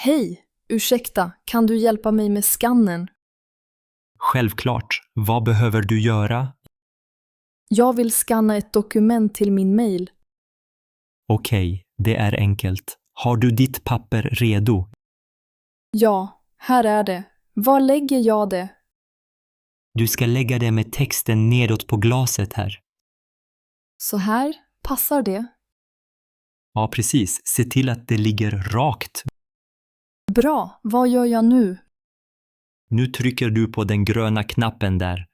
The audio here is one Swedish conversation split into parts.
Hej, ursäkta, kan du hjälpa mig med skannen? Självklart. Vad behöver du göra? Jag vill skanna ett dokument till min mail. Okej, det är enkelt. Har du ditt papper redo? Ja, här är det. Var lägger jag det? Du ska lägga det med texten nedåt på glaset här. Så här, passar det? Ja, precis. Se till att det ligger rakt. Bra, vad gör jag nu? Nu trycker du på den gröna knappen där.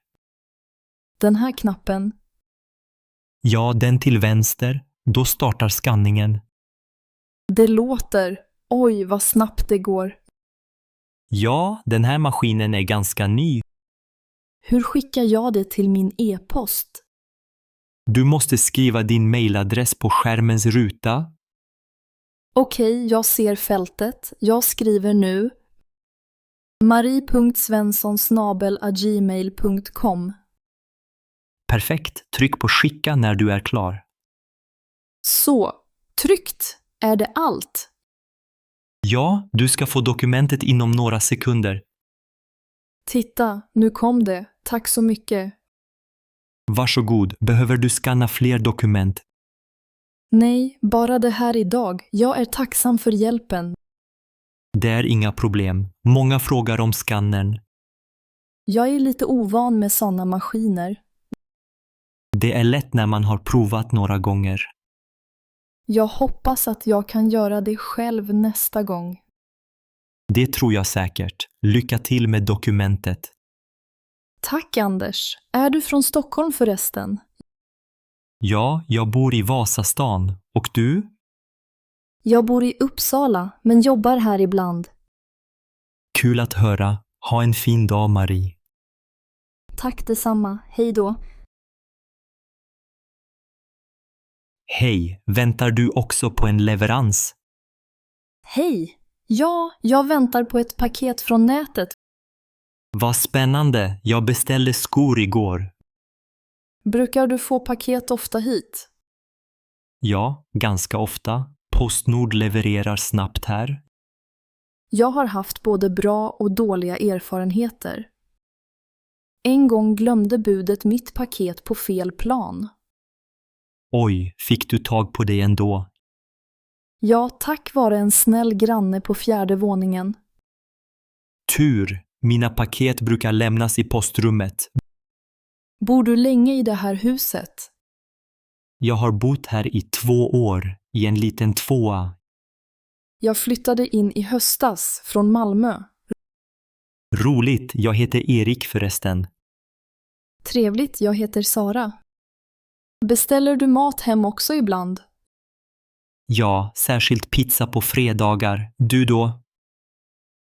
Den här knappen. Ja, den till vänster. Då startar skanningen. Det låter. Oj, vad snabbt det går. Ja, den här maskinen är ganska ny. Hur skickar jag det till min e-post? Du måste skriva din mailadress på skärmens ruta. Okej, jag ser fältet. Jag skriver nu. marie.svensson@gmail.com. Perfekt. Tryck på skicka när du är klar. Så, tryckt. Är det allt? Ja, du ska få dokumentet inom några sekunder. Titta, nu kom det. Tack så mycket. Varsågod. Behöver du skanna fler dokument? Nej, bara det här idag. Jag är tacksam för hjälpen. Det är inga problem. Många frågar om skannern. Jag är lite ovan med sådana maskiner. Det är lätt när man har provat några gånger. Jag hoppas att jag kan göra det själv nästa gång. Det tror jag säkert. Lycka till med dokumentet. Tack Anders. Är du från Stockholm förresten? Ja, jag bor i Vasastan. Och du? Jag bor i Uppsala, men jobbar här ibland. Kul att höra. Ha en fin dag, Marie. Tack detsamma. Hej då. Hej, väntar du också på en leverans? Hej. Ja, jag väntar på ett paket från nätet. Vad spännande. Jag beställde skor igår. Brukar du få paket ofta hit? Ja, ganska ofta. Postnord levererar snabbt här. Jag har haft både bra och dåliga erfarenheter. En gång glömde budet mitt paket på fel plan. Oj, fick du tag på det ändå? Ja, tack vare en snäll granne på 4:e våningen. Tur, mina paket brukar lämnas i postrummet. Bor du länge i det här huset? Jag har bott här i 2 år, i en liten tvåa. Jag flyttade in i höstas från Malmö. Roligt, jag heter Erik förresten. Trevligt, jag heter Sara. Beställer du mat hem också ibland? Ja, särskilt pizza på fredagar. Du då?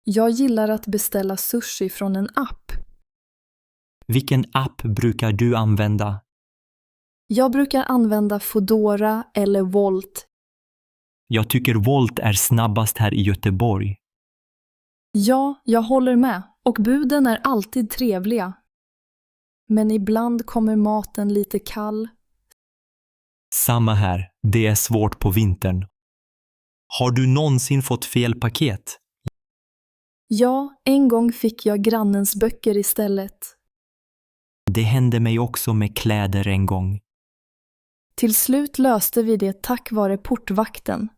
Jag gillar att beställa sushi från en app. Vilken app brukar du använda? Jag brukar använda Foodora eller Wolt. Jag tycker Wolt är snabbast här i Göteborg. Ja, jag håller med. Och buden är alltid trevliga. Men ibland kommer maten lite kall. Samma här, det är svårt på vintern. Har du någonsin fått fel paket? Ja, en gång fick jag grannens böcker istället. Det hände mig också med kläder en gång. Till slut löste vi det tack vare portvakten.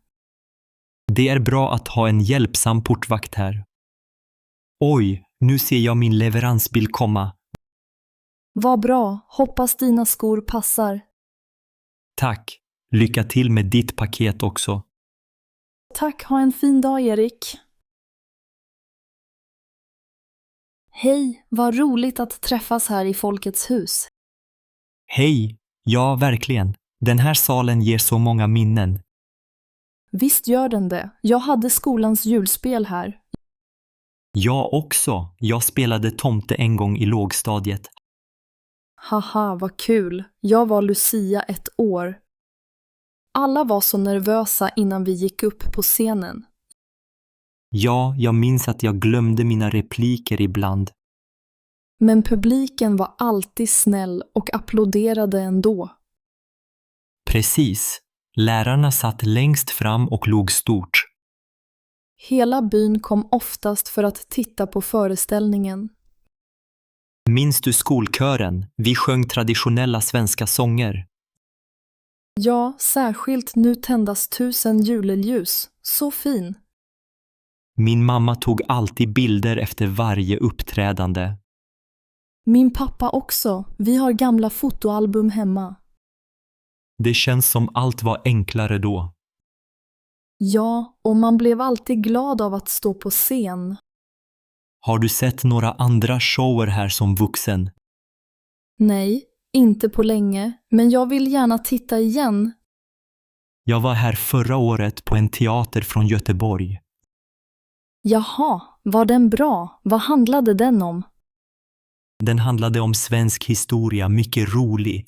Det är bra att ha en hjälpsam portvakt här. Oj, nu ser jag min leveransbil komma. Vad bra, hoppas dina skor passar. Tack. Lycka till med ditt paket också. Tack, ha en fin dag Erik. Hej, vad roligt att träffas här i Folkets hus. Hej! Ja, verkligen. Den här salen ger så många minnen. Visst gör den det. Jag hade skolans julspel här. Jag också. Jag spelade tomte en gång i lågstadiet. Haha, vad kul. Jag var Lucia 1 år. Alla var så nervösa innan vi gick upp på scenen. Ja, jag minns att jag glömde mina repliker ibland. Men publiken var alltid snäll och applåderade ändå. Precis. Lärarna satt längst fram och log stort. Hela byn kom oftast för att titta på föreställningen. Minns du skolkören? Vi sjöng traditionella svenska sånger. Ja, särskilt Nu tändas 1000 juleljus. Så fin. Min mamma tog alltid bilder efter varje uppträdande. Min pappa också. Vi har gamla fotoalbum hemma. Det känns som allt var enklare då. Ja, och man blev alltid glad av att stå på scen. Har du sett några andra shower här som vuxen? Nej, inte på länge, men jag vill gärna titta igen. Jag var här förra året på en teater från Göteborg. Jaha, var den bra? Vad handlade den om? Den handlade om svensk historia, mycket rolig.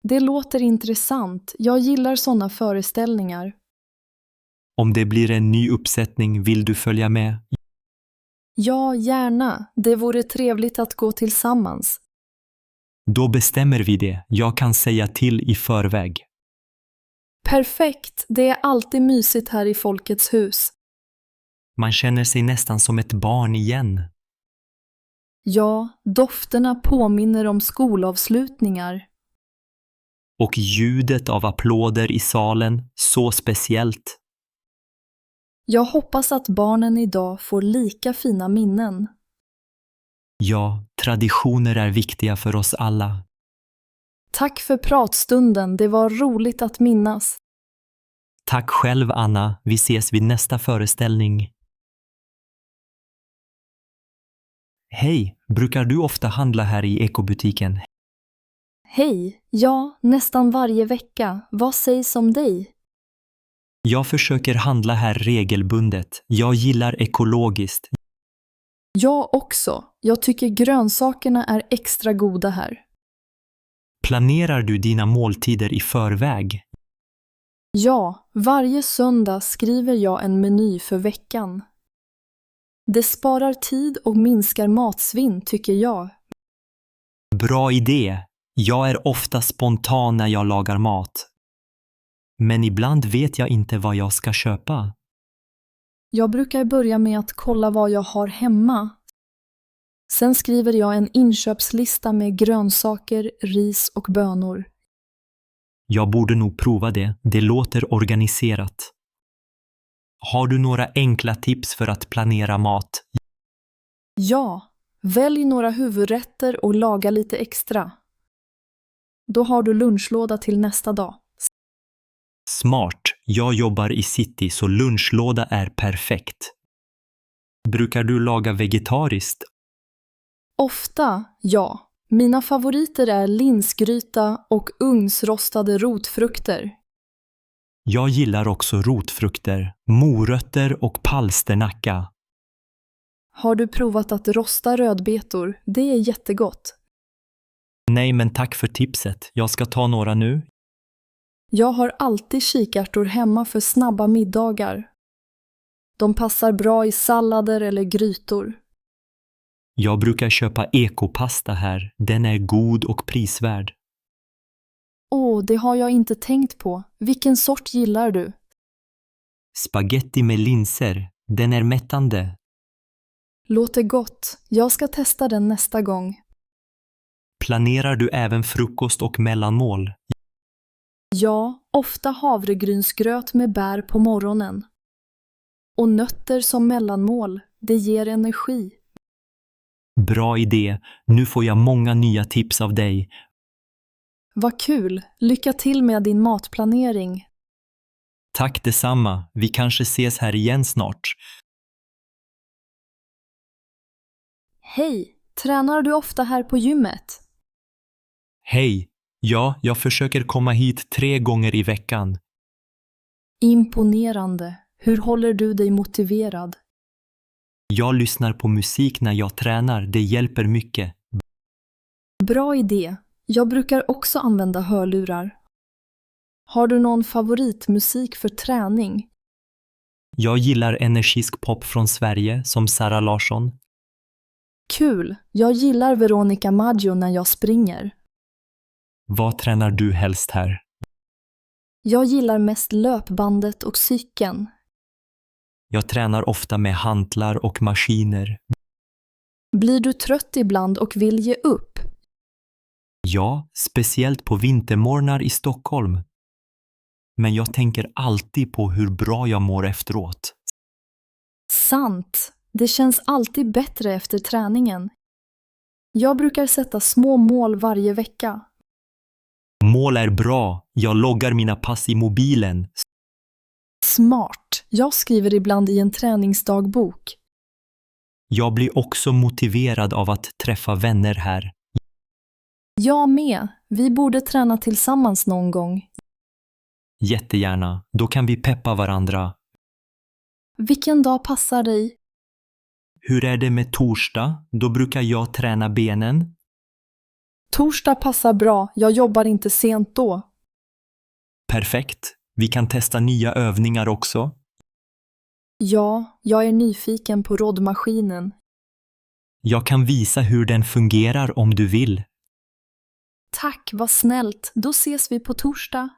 Det låter intressant. Jag gillar sådana föreställningar. Om det blir en ny uppsättning, vill du följa med? Ja, gärna. Det vore trevligt att gå tillsammans. Då bestämmer vi det. Jag kan säga till i förväg. Perfekt. Det är alltid mysigt här i Folkets hus. Man känner sig nästan som ett barn igen. Ja, dofterna påminner om skolavslutningar. Och ljudet av applåder i salen, så speciellt. Jag hoppas att barnen idag får lika fina minnen. Ja, traditioner är viktiga för oss alla. Tack för pratstunden. Det var roligt att minnas. Tack själv, Anna. Vi ses vid nästa föreställning. Hej, brukar du ofta handla här i ekobutiken? Hej. Ja, nästan varje vecka. Vad sägs om dig? Jag försöker handla här regelbundet. Jag gillar ekologiskt. Jag också. Jag tycker grönsakerna är extra goda här. Planerar du dina måltider i förväg? Ja, varje söndag skriver jag en meny för veckan. Det sparar tid och minskar matsvinn, tycker jag. Bra idé. Jag är ofta spontan när jag lagar mat. Men ibland vet jag inte vad jag ska köpa. Jag brukar börja med att kolla vad jag har hemma. Sen skriver jag en inköpslista med grönsaker, ris och bönor. Jag borde nog prova det. Det låter organiserat. Har du några enkla tips för att planera mat? Ja, välj några huvudrätter och laga lite extra. Då har du lunchlåda till nästa dag. Smart. Jag jobbar i city så lunchlåda är perfekt. Brukar du laga vegetariskt? Ofta, ja. Mina favoriter är linsgryta och ugnsrostade rotfrukter. Jag gillar också rotfrukter, morötter och palsternacka. Har du provat att rosta rödbetor? Det är jättegott. Nej, men tack för tipset. Jag ska ta några nu. Jag har alltid kikärtor hemma för snabba middagar. De passar bra i sallader eller grytor. Jag brukar köpa ekopasta här. Den är god och prisvärd. Åh, det har jag inte tänkt på. Vilken sort gillar du? Spaghetti med linser. Den är mättande. Låter gott. Jag ska testa den nästa gång. Planerar du även frukost och mellanmål? Ja, ofta havregrynsgröt med bär på morgonen. Och nötter som mellanmål. Det ger energi. Bra idé. Nu får jag många nya tips av dig. Vad kul. Lycka till med din matplanering. Tack detsamma. Vi kanske ses här igen snart. Hej, tränar du ofta här på gymmet? Hej. Ja, jag försöker komma hit 3 gånger i veckan. Imponerande. Hur håller du dig motiverad? Jag lyssnar på musik när jag tränar. Det hjälper mycket. Bra idé. Jag brukar också använda hörlurar. Har du någon favoritmusik för träning? Jag gillar energisk pop från Sverige som Sara Larsson. Kul. Jag gillar Veronica Maggio när jag springer. Vad tränar du helst här? Jag gillar mest löpbandet och cykeln. Jag tränar ofta med hantlar och maskiner. Blir du trött ibland och vill ge upp? Ja, speciellt på vintermorgnar i Stockholm. Men jag tänker alltid på hur bra jag mår efteråt. Sant. Det känns alltid bättre efter träningen. Jag brukar sätta små mål varje vecka. Mål är bra. Jag loggar mina pass i mobilen. Smart. Jag skriver ibland i en träningsdagbok. Jag blir också motiverad av att träffa vänner här. Jag med. Vi borde träna tillsammans någon gång. Jättegärna. Då kan vi peppa varandra. Vilken dag passar dig? Hur är det med torsdag? Då brukar jag träna benen. Torsdag passar bra. Jag jobbar inte sent då. Perfekt. Vi kan testa nya övningar också. Ja, jag är nyfiken på roddmaskinen. Jag kan visa hur den fungerar om du vill. Tack, vad snällt. Då ses vi på torsdag.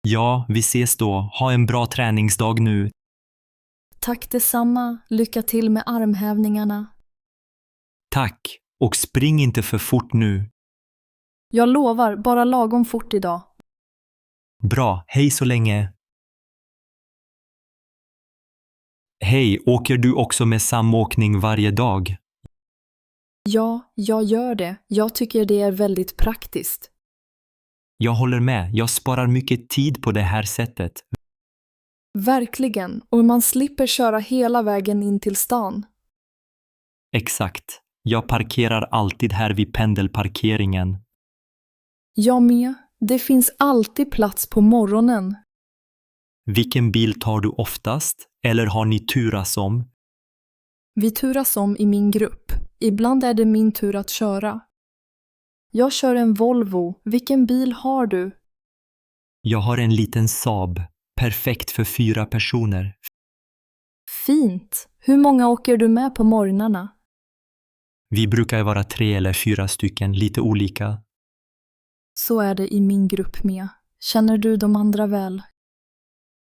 Ja, vi ses då. Ha en bra träningsdag nu. Tack detsamma. Lycka till med armhävningarna. Tack. Och spring inte för fort nu. Jag lovar, bara lagom fort idag. Bra, hej så länge. Hej, åker du också med samåkning varje dag? Ja, jag gör det. Jag tycker det är väldigt praktiskt. Jag håller med. Jag sparar mycket tid på det här sättet. Verkligen, och man slipper köra hela vägen in till stan. Exakt. Jag parkerar alltid här vid pendelparkeringen. Jag med. Det finns alltid plats på morgonen. Vilken bil tar du oftast? Eller har ni turas om? Vi turas om i min grupp. Ibland är det min tur att köra. Jag kör en Volvo. Vilken bil har du? Jag har en liten Saab. Perfekt för 4 personer. Fint. Hur många åker du med på morgnarna? Vi brukar vara 3 eller 4 stycken, lite olika. Så är det i min grupp med. Känner du de andra väl?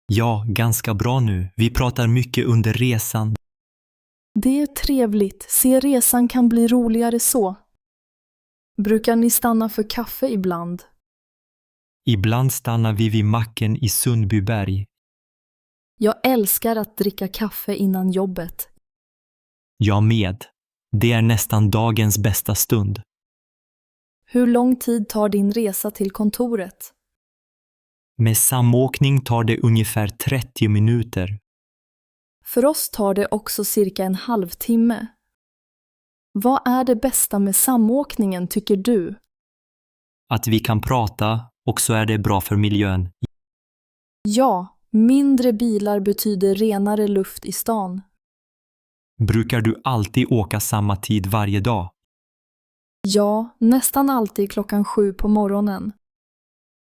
Ja, ganska bra nu. Vi pratar mycket under resan. Det är trevligt. Se, resan kan bli roligare så. Brukar ni stanna för kaffe ibland? Ibland stannar vi vid macken i Sundbyberg. Jag älskar att dricka kaffe innan jobbet. Jag med. Det är nästan dagens bästa stund. Hur lång tid tar din resa till kontoret? Med samåkning tar det ungefär 30 minuter. För oss tar det också cirka en halvtimme. Vad är det bästa med samåkningen tycker du? Att vi kan prata och så är det bra för miljön. Ja, mindre bilar betyder renare luft i stan. Brukar du alltid åka samma tid varje dag? Ja, nästan alltid 7:00 på morgonen.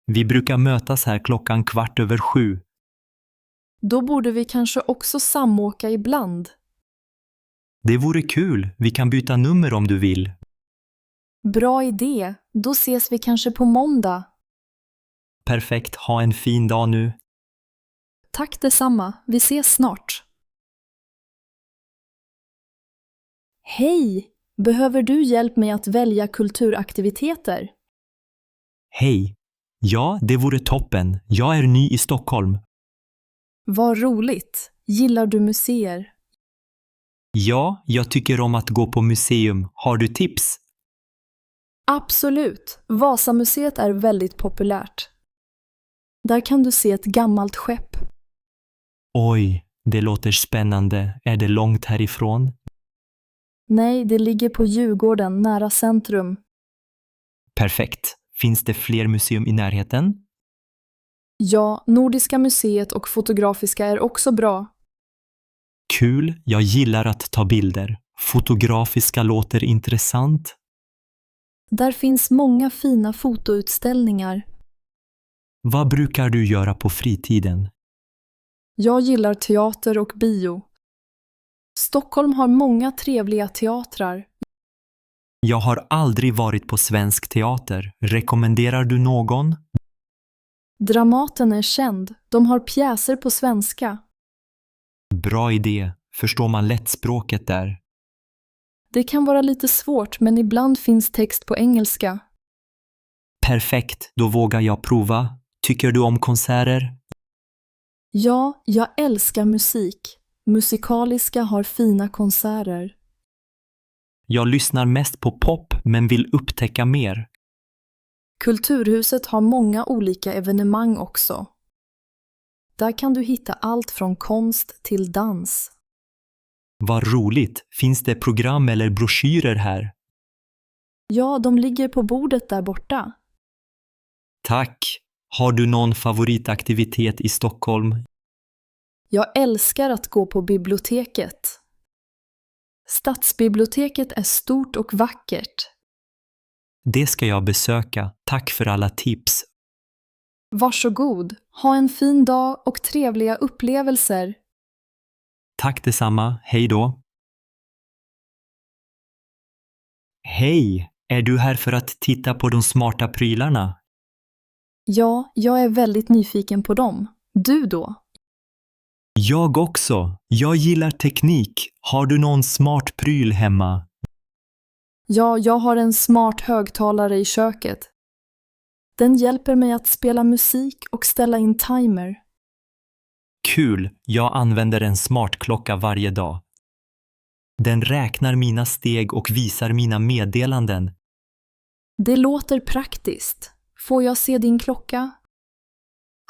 Vi brukar mötas här 7:15. Då borde vi kanske också samåka ibland. Det vore kul. Vi kan byta nummer om du vill. Bra idé. Då ses vi kanske på måndag. Perfekt. Ha en fin dag nu. Tack detsamma. Vi ses snart. Hej! Behöver du hjälp med att välja kulturaktiviteter? Hej. Ja, det vore toppen. Jag är ny i Stockholm. Vad roligt. Gillar du museer? Ja, jag tycker om att gå på museum. Har du tips? Absolut. Vasamuseet är väldigt populärt. Där kan du se ett gammalt skepp. Oj, det låter spännande. Är det långt härifrån? Nej, det ligger på Djurgården, nära centrum. Perfekt. Finns det fler museum i närheten? Ja, Nordiska museet och Fotografiska är också bra. Kul, jag gillar att ta bilder. Fotografiska låter intressant. Där finns många fina fotoutställningar. Vad brukar du göra på fritiden? Jag gillar teater och bio. Stockholm har många trevliga teatrar. Jag har aldrig varit på svensk teater. Rekommenderar du någon? Dramaten är känd. De har pjäser på svenska. Bra idé. Förstår man lätt språket där? Det kan vara lite svårt, men ibland finns text på engelska. Perfekt, då vågar jag prova. Tycker du om konserter? Ja, jag älskar musik. Musikaliska har fina konserter. Jag lyssnar mest på pop men vill upptäcka mer. Kulturhuset har många olika evenemang också. Där kan du hitta allt från konst till dans. Vad roligt! Finns det program eller broschyrer här? Ja, de ligger på bordet där borta. Tack! Har du någon favoritaktivitet i Stockholm? Jag älskar att gå på biblioteket. Stadsbiblioteket är stort och vackert. Det ska jag besöka. Tack för alla tips. Varsågod, ha en fin dag och trevliga upplevelser. Tack detsamma. Hej då. Hej! Är du här för att titta på de smarta prylarna? Ja, jag är väldigt nyfiken på dem. Du då? Jag också. Jag gillar teknik. Har du någon smart pryl hemma? Ja, jag har en smart högtalare i köket. Den hjälper mig att spela musik och ställa in timer. Kul! Jag använder en smartklocka varje dag. Den räknar mina steg och visar mina meddelanden. Det låter praktiskt. Får jag se din klocka?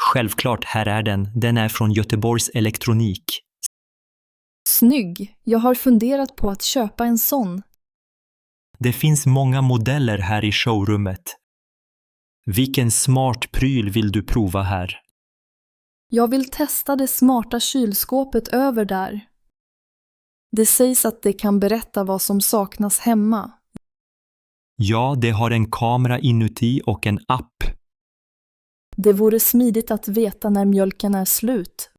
Självklart, här är den. Den är från Göteborgs Elektronik. Snygg! Jag har funderat på att köpa en sån. Det finns många modeller här i showrummet. Vilken smart pryl vill du prova här? Jag vill testa det smarta kylskåpet över där. Det sägs att det kan berätta vad som saknas hemma. Ja, det har en kamera inuti och en app. Det vore smidigt att veta när mjölken är slut.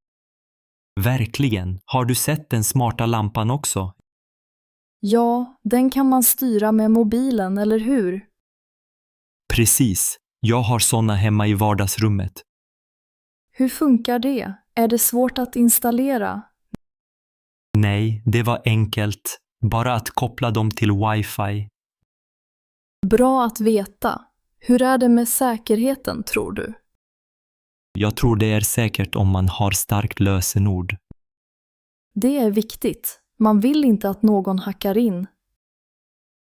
Verkligen. Har du sett den smarta lampan också? Ja, den kan man styra med mobilen, eller hur? Precis. Jag har såna hemma i vardagsrummet. Hur funkar det? Är det svårt att installera? Nej, det var enkelt. Bara att koppla dem till Wi-Fi. Bra att veta. Hur är det med säkerheten, tror du? Jag tror det är säkert om man har starkt lösenord. Det är viktigt. Man vill inte att någon hackar in.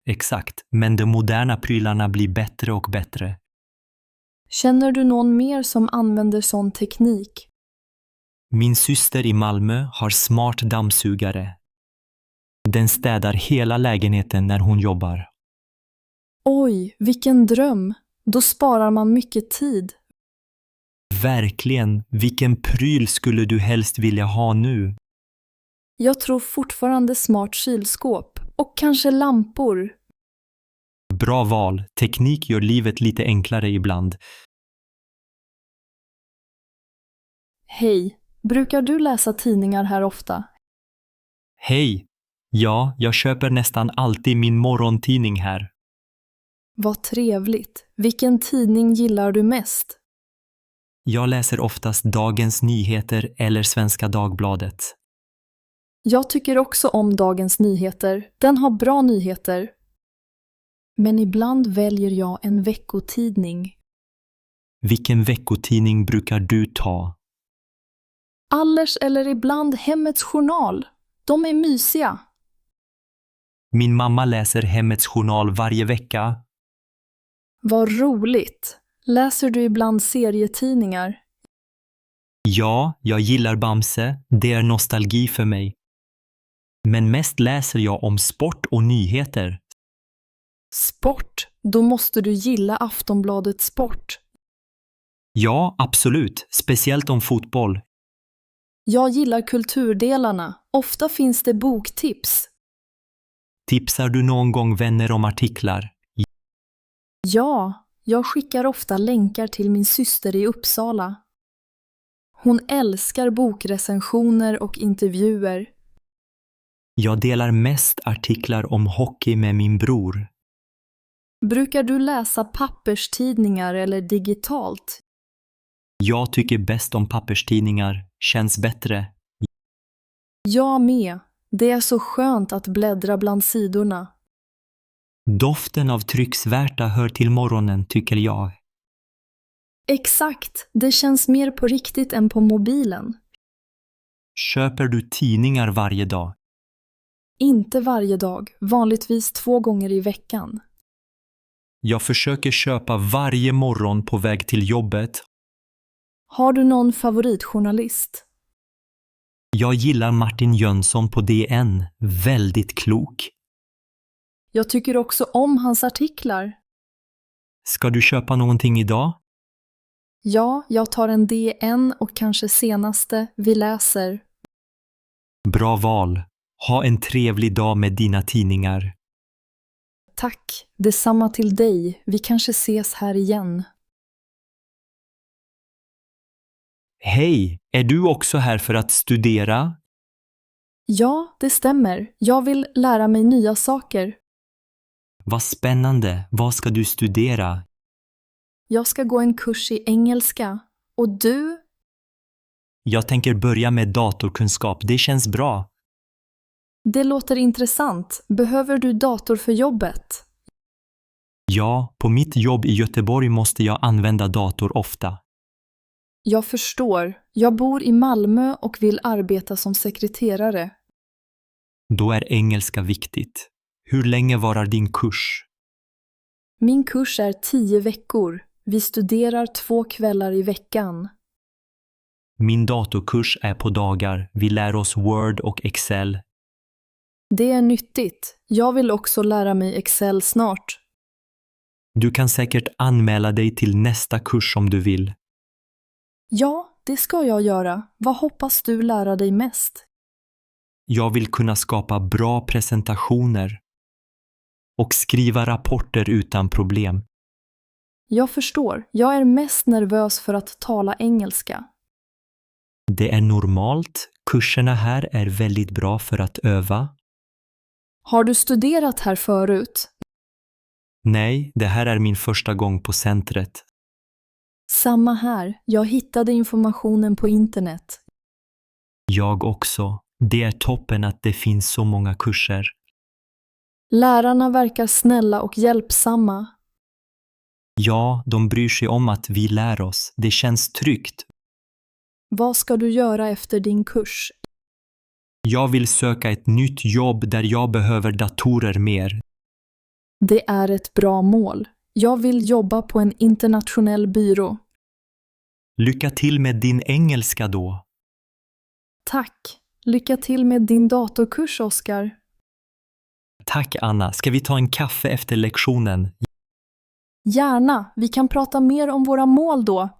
Exakt, men de moderna prylarna blir bättre och bättre. Känner du någon mer som använder sån teknik? Min syster i Malmö har smart dammsugare. Den städar hela lägenheten när hon jobbar. Oj, vilken dröm! Då sparar man mycket tid. Verkligen, vilken pryl skulle du helst vilja ha nu? Jag tror fortfarande smart kylskåp och kanske lampor. Bra val, teknik gör livet lite enklare ibland. Hej, brukar du läsa tidningar här ofta? Hej! Ja, jag köper nästan alltid min morgontidning här. Vad trevligt. Vilken tidning gillar du mest? Jag läser oftast Dagens Nyheter eller Svenska Dagbladet. Jag tycker också om Dagens Nyheter. Den har bra nyheter. Men ibland väljer jag en veckotidning. Vilken veckotidning brukar du ta? Allers eller ibland Hemmets Journal. De är mysiga. Min mamma läser Hemmets Journal varje vecka. Vad roligt. Läser du ibland serietidningar? Ja, jag gillar Bamse. Det är nostalgi för mig. Men mest läser jag om sport och nyheter. Sport? Då måste du gilla Aftonbladet Sport. Ja, absolut. Speciellt om fotboll. Jag gillar kulturdelarna. Ofta finns det boktips. Tipsar du någon gång vänner om artiklar? Ja, jag skickar ofta länkar till min syster i Uppsala. Hon älskar bokrecensioner och intervjuer. Jag delar mest artiklar om hockey med min bror. Brukar du läsa papperstidningar eller digitalt? Jag tycker bäst om papperstidningar. Känns bättre. Jag med. Det är så skönt att bläddra bland sidorna. Doften av trycksvärta hör till morgonen, tycker jag. Exakt, det känns mer på riktigt än på mobilen. Köper du tidningar varje dag? Inte varje dag, vanligtvis 2 gånger i veckan. Jag försöker köpa varje morgon på väg till jobbet. Har du någon favoritjournalist? Jag gillar Martin Jönsson på DN. Väldigt klok. Jag tycker också om hans artiklar. Ska du köpa någonting idag? Ja, jag tar en DN och kanske senaste vi läser. Bra val. Ha en trevlig dag med dina tidningar. Tack, detsamma till dig. Vi kanske ses här igen. Hej, är du också här för att studera? Ja, det stämmer. Jag vill lära mig nya saker. Vad spännande. Vad ska du studera? Jag ska gå en kurs i engelska. Och du? Jag tänker börja med datorkunskap. Det känns bra. Det låter intressant. Behöver du dator för jobbet? Ja, på mitt jobb i Göteborg måste jag använda dator ofta. Jag förstår. Jag bor i Malmö och vill arbeta som sekreterare. Då är engelska viktigt. Hur länge varar din kurs? Min kurs är 10 veckor. Vi studerar 2 kvällar i veckan. Min datorkurs är på dagar. Vi lär oss Word och Excel. Det är nyttigt. Jag vill också lära mig Excel snart. Du kan säkert anmäla dig till nästa kurs om du vill. Ja, det ska jag göra. Vad hoppas du lära dig mest? Jag vill kunna skapa bra presentationer och skriva rapporter utan problem. Jag förstår. Jag är mest nervös för att tala engelska. Det är normalt. Kurserna här är väldigt bra för att öva. Har du studerat här förut? Nej, det här är min första gång på centret. Samma här. Jag hittade informationen på internet. Jag också. Det är toppen att det finns så många kurser. Lärarna verkar snälla och hjälpsamma. Ja, de bryr sig om att vi lär oss. Det känns tryggt. Vad ska du göra efter din kurs? Jag vill söka ett nytt jobb där jag behöver datorer mer. Det är ett bra mål. Jag vill jobba på en internationell byrå. Lycka till med din engelska då. Tack. Lycka till med din datorkurs, Oskar. Tack Anna. Ska vi ta en kaffe efter lektionen? Gärna. Vi kan prata mer om våra mål då.